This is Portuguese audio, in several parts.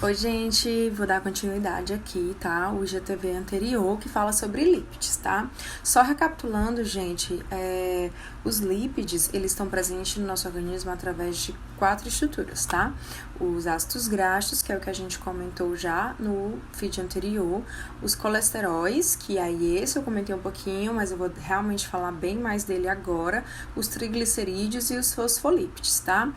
Oi, gente, vou dar continuidade aqui, tá? O IGTV anterior que fala sobre lípides, tá? Só recapitulando, gente, os lípides, eles estão presentes no nosso organismo através de 4 estruturas, tá? Os ácidos graxos, que é o que a gente comentou já no vídeo anterior, os colesteróis, que aí esse eu comentei um pouquinho, mas eu vou realmente falar bem mais dele agora, os triglicerídeos e os fosfolípides, tá?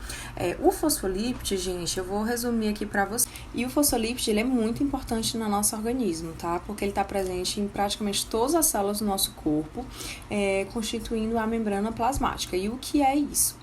O fosfolípide, gente, eu vou resumir aqui pra vocês. E o fosfolípide, ele é muito importante no nosso organismo, tá? Porque ele está presente em praticamente todas as células do nosso corpo, constituindo a membrana plasmática. E o que é isso?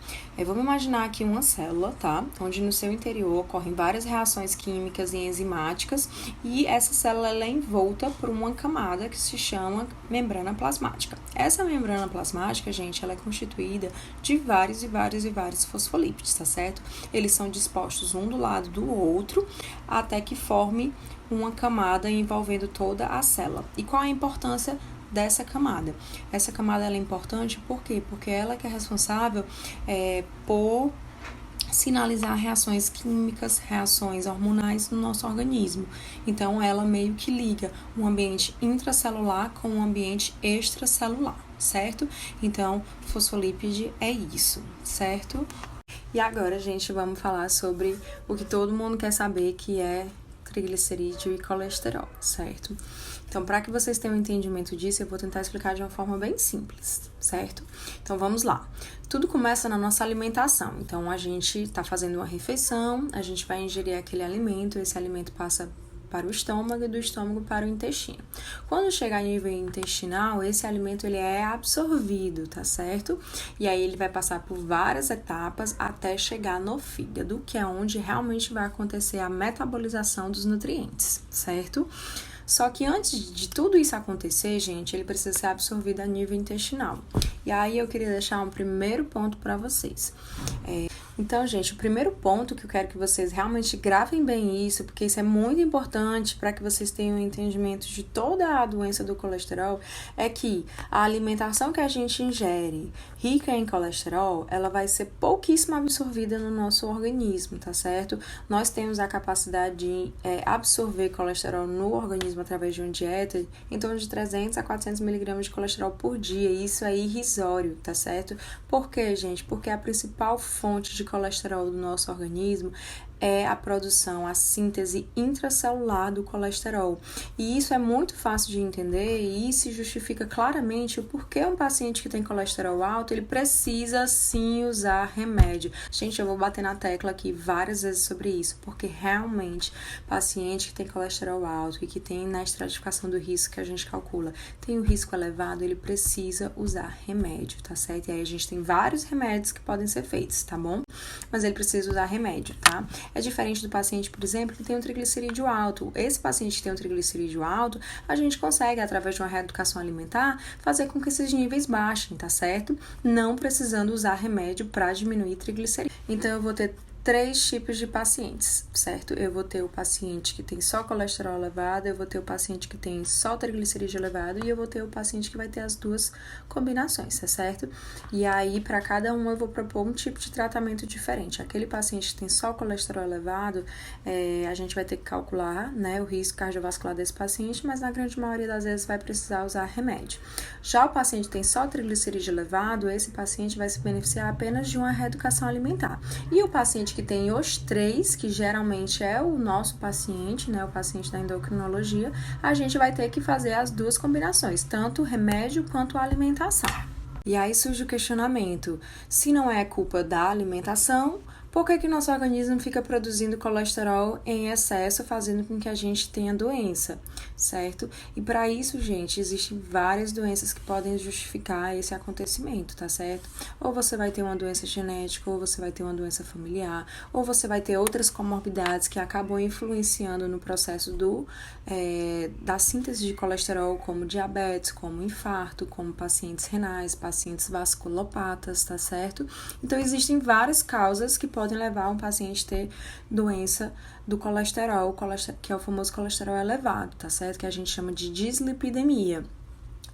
Vamos imaginar aqui uma célula, tá? Onde no seu interior ocorrem várias reações químicas e enzimáticas e essa célula ela é envolta por uma camada que se chama membrana plasmática. Essa membrana plasmática, gente, ela é constituída de vários fosfolípides, tá certo? Eles são dispostos um do lado do outro até que forme uma camada envolvendo toda a célula. E qual a importância dessa camada? Essa camada ela é importante por quê? Porque ela que é responsável por sinalizar reações químicas, reações hormonais no nosso organismo. Então, ela meio que liga o ambiente intracelular com o ambiente extracelular, certo? Então, fosfolípide é isso, certo? E agora, gente, vamos falar sobre o que todo mundo quer saber, que é triglicerídeo e colesterol, certo? Então, para que vocês tenham um entendimento disso, eu vou tentar explicar de uma forma bem simples, certo? Então, vamos lá. Tudo começa na nossa alimentação. Então, a gente está fazendo uma refeição, a gente vai ingerir aquele alimento, esse alimento passa para o estômago e do estômago para o intestino. Quando chega a nível intestinal, esse alimento ele é absorvido, tá certo? E aí ele vai passar por várias etapas até chegar no fígado, que é onde realmente vai acontecer a metabolização dos nutrientes, certo? Só que antes de tudo isso acontecer, gente, ele precisa ser absorvido a nível intestinal. E aí eu queria deixar um primeiro ponto para vocês. Então, gente, o primeiro ponto que eu quero que vocês realmente gravem bem isso, porque isso é muito importante para que vocês tenham um entendimento de toda a doença do colesterol, é que a alimentação que a gente ingere rica em colesterol, ela vai ser pouquíssimo absorvida no nosso organismo, tá certo? Nós temos a capacidade de absorver colesterol no organismo através de uma dieta em torno de 300 a 400 miligramas de colesterol por dia, e isso é irrisório, tá certo? Por quê, gente? Porque a principal fonte de colesterol do nosso organismo é a produção, a síntese intracelular do colesterol. E isso é muito fácil de entender e isso justifica claramente o porquê um paciente que tem colesterol alto, ele precisa sim usar remédio. Gente, eu vou bater na tecla aqui várias vezes sobre isso, porque realmente paciente que tem colesterol alto e que tem na estratificação do risco que a gente calcula, tem um risco elevado, ele precisa usar remédio, tá certo? E aí a gente tem vários remédios que podem ser feitos, tá bom? Mas ele precisa usar remédio, tá? É diferente do paciente, por exemplo, que tem um triglicerídeo alto. Esse paciente que tem um triglicerídeo alto, a gente consegue, através de uma reeducação alimentar, fazer com que esses níveis baixem, tá certo? Não precisando usar remédio para diminuir triglicerídeos. Então, eu vou ter 3 tipos de pacientes, certo? Eu vou ter o paciente que tem só colesterol elevado, eu vou ter o paciente que tem só triglicerídeo elevado e eu vou ter o paciente que vai ter as duas combinações, tá certo? E aí, para cada um, eu vou propor um tipo de tratamento diferente. Aquele paciente que tem só colesterol elevado, a gente vai ter que calcular, né, o risco cardiovascular desse paciente, mas na grande maioria das vezes vai precisar usar remédio. Já o paciente que tem só triglicerídeo elevado, esse paciente vai se beneficiar apenas de uma reeducação alimentar. E o paciente que tem os 3, que geralmente é o nosso paciente, né, o paciente da endocrinologia, a gente vai ter que fazer as duas combinações, tanto o remédio quanto a alimentação. E aí surge o questionamento, se não é culpa da alimentação, por que nosso organismo fica produzindo colesterol em excesso, fazendo com que a gente tenha doença, certo? E para isso, gente, existem várias doenças que podem justificar esse acontecimento, tá certo? Ou você vai ter uma doença genética, ou você vai ter uma doença familiar, ou você vai ter outras comorbidades que acabam influenciando no processo da síntese de colesterol, como diabetes, como infarto, como pacientes renais, pacientes vasculopatas, tá certo? Então, existem várias causas que podem levar um paciente a ter doença do colesterol, que é o famoso colesterol elevado, tá certo? Que a gente chama de dislipidemia.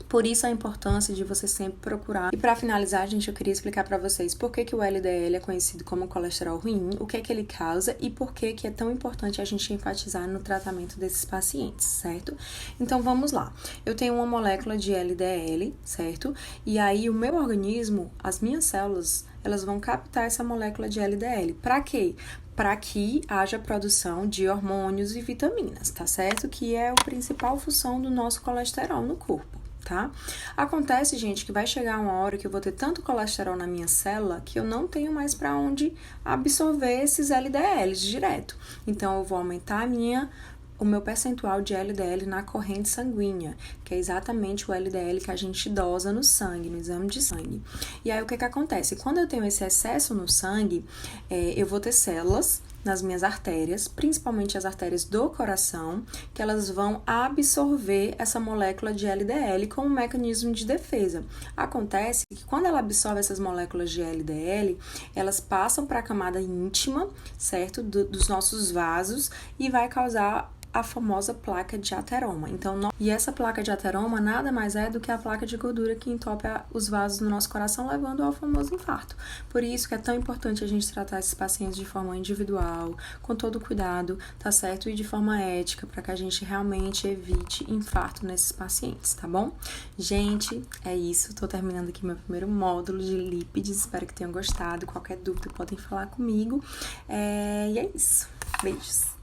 Por isso a importância de você sempre procurar. E para finalizar, gente, eu queria explicar para vocês por que o LDL é conhecido como colesterol ruim, o que ele causa e por que é tão importante a gente enfatizar no tratamento desses pacientes, certo? Então vamos lá. Eu tenho uma molécula de LDL, certo? E aí o meu organismo, as minhas células, elas vão captar essa molécula de LDL. Para quê? Para que haja produção de hormônios e vitaminas, tá certo? Que é a principal função do nosso colesterol no corpo. Tá? Acontece, gente, que vai chegar uma hora que eu vou ter tanto colesterol na minha célula que eu não tenho mais para onde absorver esses LDLs direto. Então, eu vou aumentar o meu percentual de LDL na corrente sanguínea, que é exatamente o LDL que a gente dosa no sangue, no exame de sangue. E aí, o que acontece? Quando eu tenho esse excesso no sangue, eu vou ter células nas minhas artérias, principalmente as artérias do coração, que elas vão absorver essa molécula de LDL como um mecanismo de defesa. Acontece que quando ela absorve essas moléculas de LDL, elas passam para a camada íntima, certo? Dos nossos vasos e vai causar a famosa placa de ateroma. E essa placa de ateroma nada mais é do que a placa de gordura que entope os vasos do nosso coração, levando ao famoso infarto. Por isso que é tão importante a gente tratar esses pacientes de forma individual, com todo cuidado, tá certo? E de forma ética, para que a gente realmente evite infarto nesses pacientes, tá bom? Gente, é isso. Tô terminando aqui meu primeiro módulo de lípides. Espero que tenham gostado. Qualquer dúvida podem falar comigo. E é isso. Beijos!